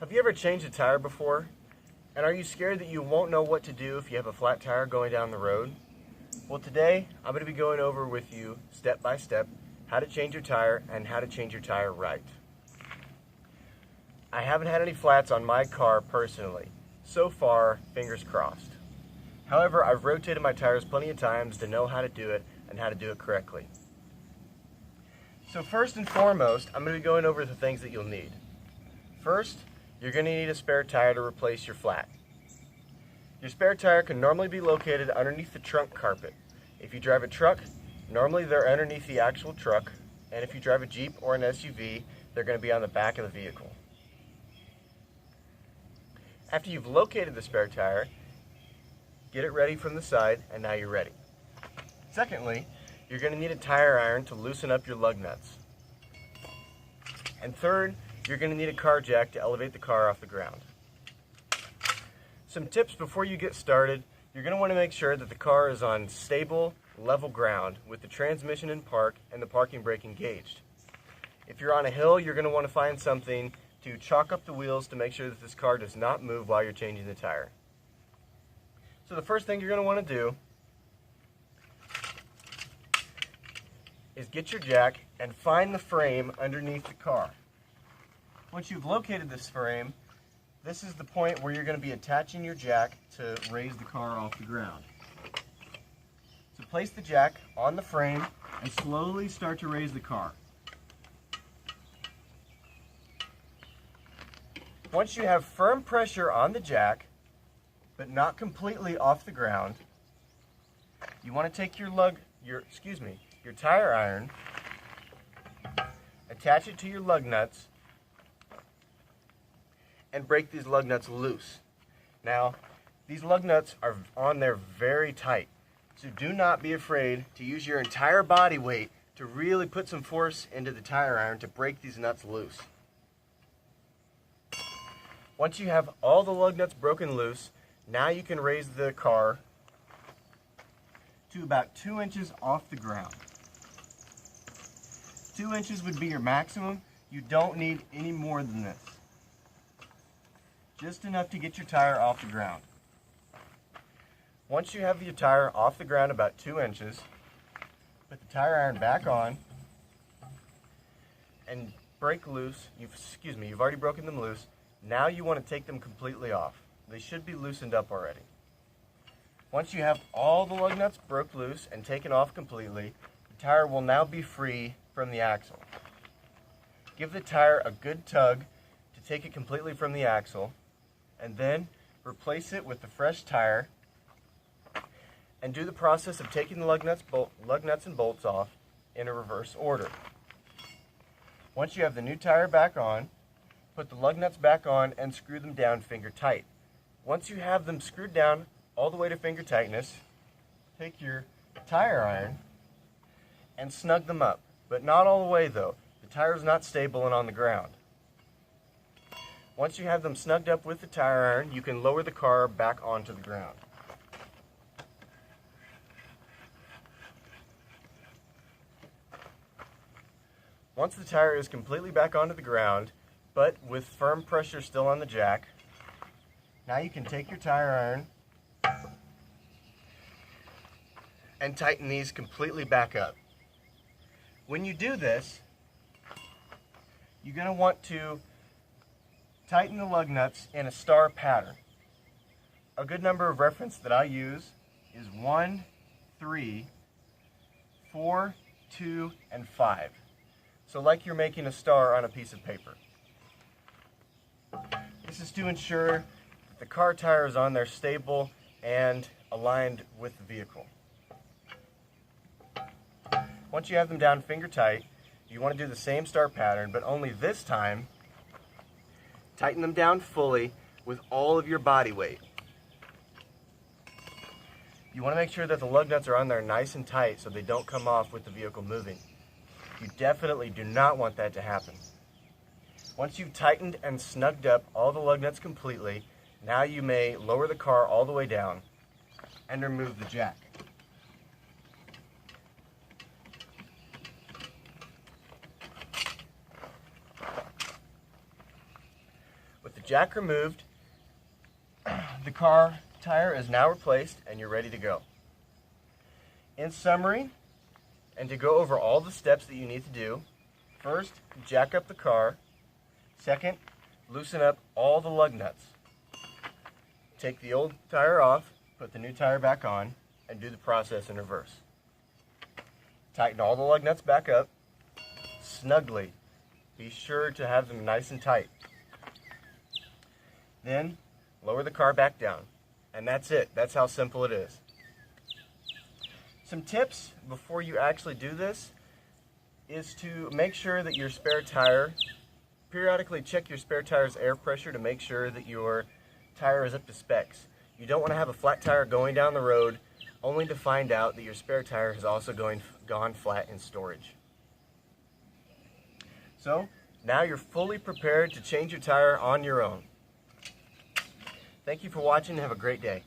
Have you ever changed a tire before? And are you scared that you won't know what to do if you have a flat tire going down the road? Well, today I'm going to be going over with you step by step how to change your tire and how to change your tire right. I haven't had any flats on my car personally. So far, fingers crossed. However, I've rotated my tires plenty of times to know how to do it and how to do it correctly. So first and foremost, I'm going to be going over the things that you'll need. First, you're going to need a spare tire to replace your flat. Your spare tire can normally be located underneath the trunk carpet. If you drive a truck, normally they're underneath the actual truck, and if you drive a Jeep or an SUV, they're going to be on the back of the vehicle. After you've located the spare tire, get it ready from the side, and now you're ready. Secondly, you're going to need a tire iron to loosen up your lug nuts. And third, you're going to need a car jack to elevate the car off the ground. Some tips before you get started: you're going to want to make sure that the car is on stable, level ground with the transmission in park and the parking brake engaged. If you're on a hill, you're going to want to find something to chalk up the wheels to make sure that this car does not move while you're changing the tire. So the first thing you're going to want to do is get your jack and find the frame underneath the car. Once you've located this frame, this is the point where you're going to be attaching your jack to raise the car off the ground. So place the jack on the frame and slowly start to raise the car. Once you have firm pressure on the jack, but not completely off the ground, you want to take your tire iron, attach it to your lug nuts, and break these lug nuts loose. Now, these lug nuts are on there very tight, so do not be afraid to use your entire body weight to really put some force into the tire iron to break these nuts loose. Once you have all the lug nuts broken loose, now you can raise the car to about 2 inches off the ground. 2 inches would be your maximum. You don't need any more than this. Just enough to get your tire off the ground. Once you have your tire off the ground about 2 inches, put the tire iron back on and break loose. You've already broken them loose. Now you want to take them completely off. They should be loosened up already. Once you have all the lug nuts broke loose and taken off completely, the tire will now be free from the axle. Give the tire a good tug to take it completely from the axle, and then replace it with the fresh tire and do the process of taking the lug nuts and bolts off in a reverse order. Once you have the new tire back on, put the lug nuts back on and screw them down finger tight. Once you have them screwed down all the way to finger tightness, take your tire iron and snug them up, but not all the way though. The tire is not stable and on the ground. Once you have them snugged up with the tire iron, you can lower the car back onto the ground. Once the tire is completely back onto the ground, but with firm pressure still on the jack, now you can take your tire iron and tighten these completely back up. When you do this, you're going to want to tighten the lug nuts in a star pattern. A good number of reference that I use is 1, 3, 4, 2, and 5. So like you're making a star on a piece of paper. This is to ensure that the car tire is on there stable and aligned with the vehicle. Once you have them down finger tight, you want to do the same star pattern, but only this time, tighten them down fully with all of your body weight. You want to make sure that the lug nuts are on there nice and tight so they don't come off with the vehicle moving. You definitely do not want that to happen. Once you've tightened and snugged up all the lug nuts completely, now you may lower the car all the way down and remove the jack. jack removed, the car tire is now replaced and you're ready to go. In summary, and to go over all the steps that you need to do, first, jack up the car. Second, loosen up all the lug nuts. Take the old tire off, put the new tire back on, and do the process in reverse. Tighten all the lug nuts back up snugly. Be sure to have them nice and tight. Then, lower the car back down. And that's it. That's how simple it is. Some tips before you actually do this is to make sure that your spare tire, periodically check your spare tire's air pressure to make sure that your tire is up to specs. You don't want to have a flat tire going down the road only to find out that your spare tire has also gone flat in storage. So, now you're fully prepared to change your tire on your own. Thank you for watching and have a great day.